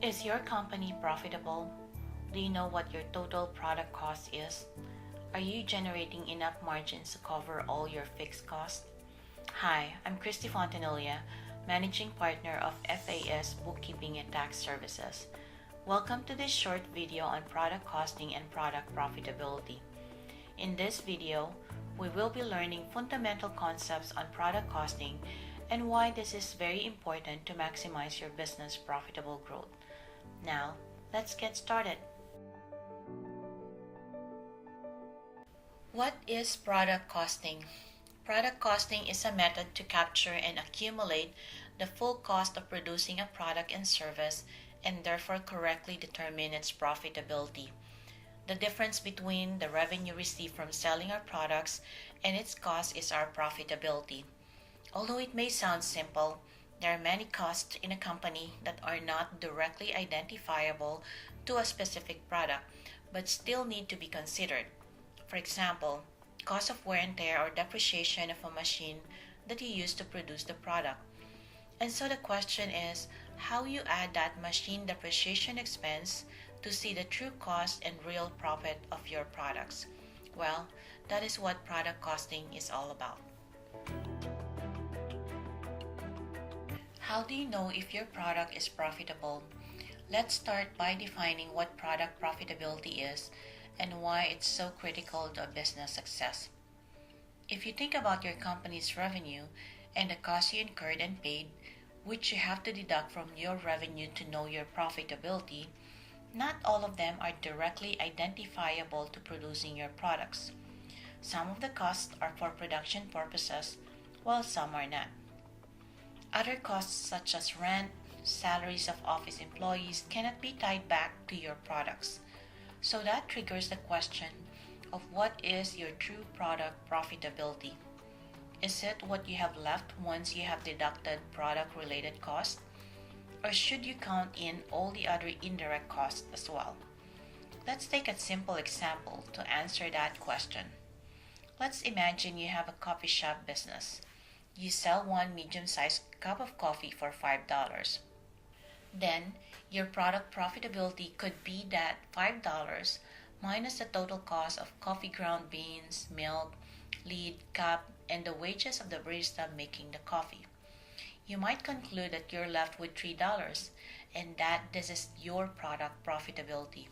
Is your company profitable? Do you know what your total product cost is? Are you generating enough margins to cover all your fixed costs? Hi, I'm Christy Fontanilla, Managing Partner of FAS Bookkeeping and Tax Services. Welcome to this short video on product costing and product profitability. In this video, we will be learning fundamental concepts on product costing and why this is very important to maximize your business profitable growth. Now, let's get started. What is product costing? Product costing is a method to capture and accumulate the full cost of producing a product and service and therefore correctly determine its profitability. The difference between the revenue received from selling our products and its cost is our profitability. Although it may sound simple, there are many costs in a company that are not directly identifiable to a specific product but still need to be considered. For example, cost of wear and tear or depreciation of a machine that you use to produce the product. And so the question is, how you add that machine depreciation expense to see the true cost and real profit of your products? Well, that is what product costing is all about. How do you know if your product is profitable? Let's start by defining what product profitability is and why it's so critical to a business success. If you think about your company's revenue and the costs you incurred and paid, which you have to deduct from your revenue to know your profitability, not all of them are directly identifiable to producing your products. Some of the costs are for production purposes, while some are not. Other costs such as rent, salaries of office employees cannot be tied back to your products. So that triggers the question of what is your true product profitability? Is it what you have left once you have deducted product-related costs? Or should you count in all the other indirect costs as well? Let's take a simple example to answer that question. Let's imagine you have a coffee shop business. You sell one medium-sized cup of coffee for $5. Then, your product profitability could be that $5 minus the total cost of coffee ground beans, milk, lead, cup, and the wages of the barista making the coffee. You might conclude that you're left with $3 and that this is your product profitability.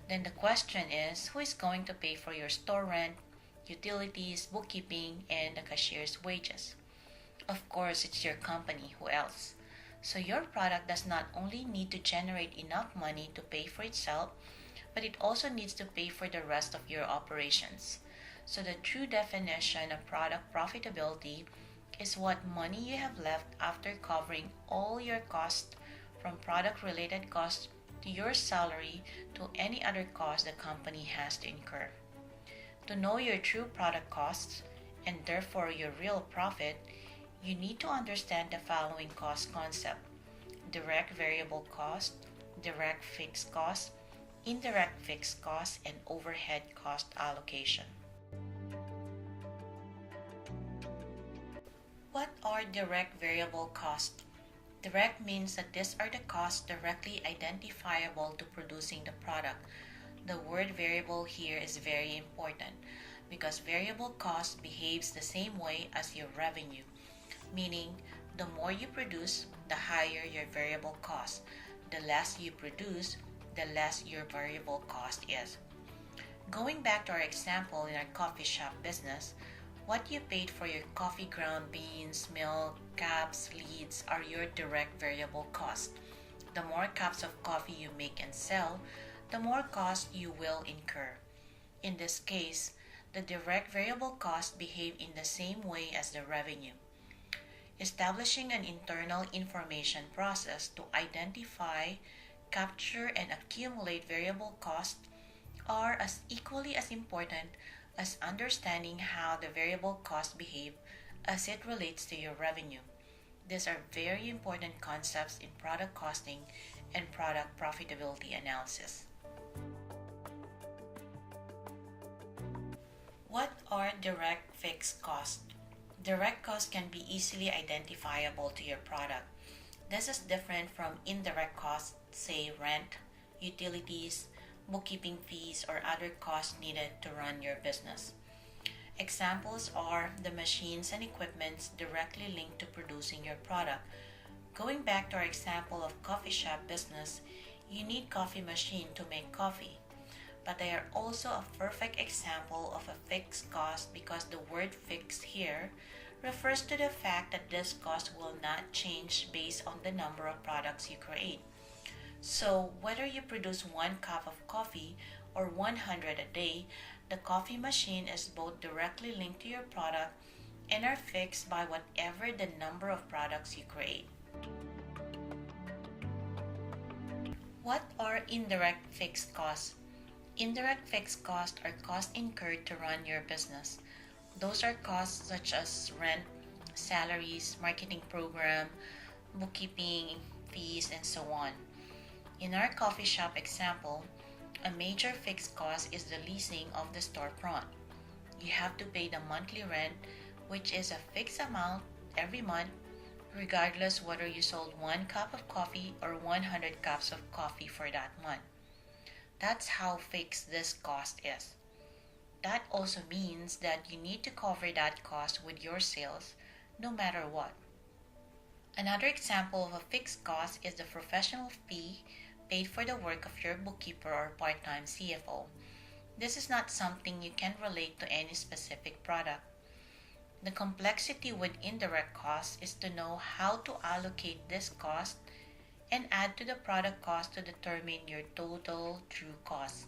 Then the question is, who is going to pay for your store rent, utilities, bookkeeping, and the cashier's wages? Of course, it's your company. Who else? So your product does not only need to generate enough money to pay for itself, but it also needs to pay for the rest of your operations. So the true definition of product profitability is what money you have left after covering all your costs, from product-related costs to your salary to any other cost the company has to incur. To know your true product costs, and therefore your real profit, you need to understand the following cost concept: direct variable cost, direct fixed cost, indirect fixed cost, and overhead cost allocation. What are direct variable costs? Direct means that these are the costs directly identifiable to producing the product. The word variable here is very important because variable cost behaves the same way as your revenue, meaning the more you produce, the higher your variable cost. The less you produce, the less your variable cost is. Going back to our example in our coffee shop business, what you paid for your coffee ground beans, milk, cups, leads are your direct variable cost. The more cups of coffee you make and sell, the more cost you will incur. In this case, the direct variable costs behave in the same way as the revenue. Establishing an internal information process to identify, capture, and accumulate variable costs are as equally as important as understanding how the variable costs behave as it relates to your revenue. These are very important concepts in product costing and product profitability analysis. What are direct fixed costs? Direct costs can be easily identifiable to your product. This is different from indirect costs say rent, utilities, bookkeeping fees, or other costs needed to run your business. Examples are the machines and equipments directly linked to producing your product. Going back to our example of coffee shop business, you need coffee machine to make coffee. But they are also a perfect example of a fixed cost because the word fixed here refers to the fact that this cost will not change based on the number of products you create. So, whether you produce 1 cup of coffee or 100 a day, the coffee machine is both directly linked to your product and are fixed by whatever the number of products you create. What are indirect fixed costs? Indirect fixed costs are costs incurred to run your business. Those are costs such as rent, salaries, marketing program, bookkeeping, fees, and so on. In our coffee shop example, a major fixed cost is the leasing of the storefront. You have to pay the monthly rent, which is a fixed amount every month, regardless whether you sold 1 cup of coffee or 100 cups of coffee for that month. That's how fixed this cost is. That also means that you need to cover that cost with your sales, no matter what. Another example of a fixed cost is the professional fee paid for the work of your bookkeeper or part-time CFO. This is not something you can relate to any specific product. The complexity with indirect costs is to know how to allocate this cost and add to the product cost to determine your total true cost.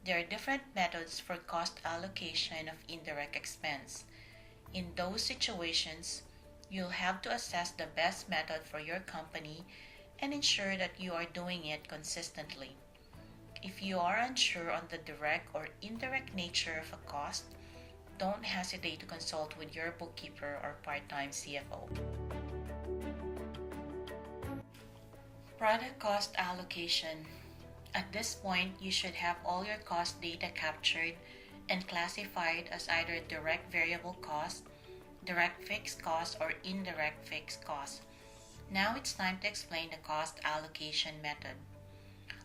There are different methods for cost allocation of indirect expense. In those situations, you'll have to assess the best method for your company and ensure that you are doing it consistently. If you are unsure on the direct or indirect nature of a cost, don't hesitate to consult with your bookkeeper or part-time CFO. Product cost allocation. At this point, you should have all your cost data captured and classified as either direct variable cost, direct fixed cost, or indirect fixed cost. Now it's time to explain the cost allocation method.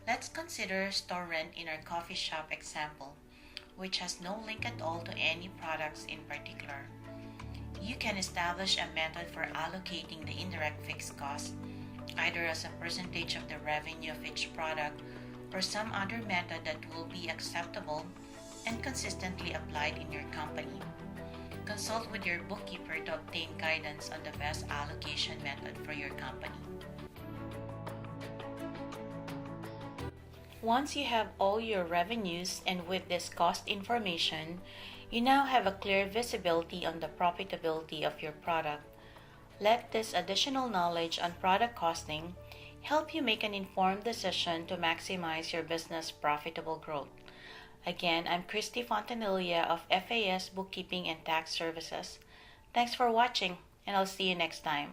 Let's consider store rent in our coffee shop example, which has no link at all to any products in particular. You can establish a method for allocating the indirect fixed cost, either as a percentage of the revenue of each product or some other method that will be acceptable and consistently applied in your company. Consult with your bookkeeper to obtain guidance on the best allocation method for your company. Once you have all your revenues and with this cost information, you now have a clear visibility on the profitability of your product. Let this additional knowledge on product costing help you make an informed decision to maximize your business profitable growth. Again, I'm Christy Fontanilla of FAS Bookkeeping and Tax Services. Thanks for watching, and I'll see you next time.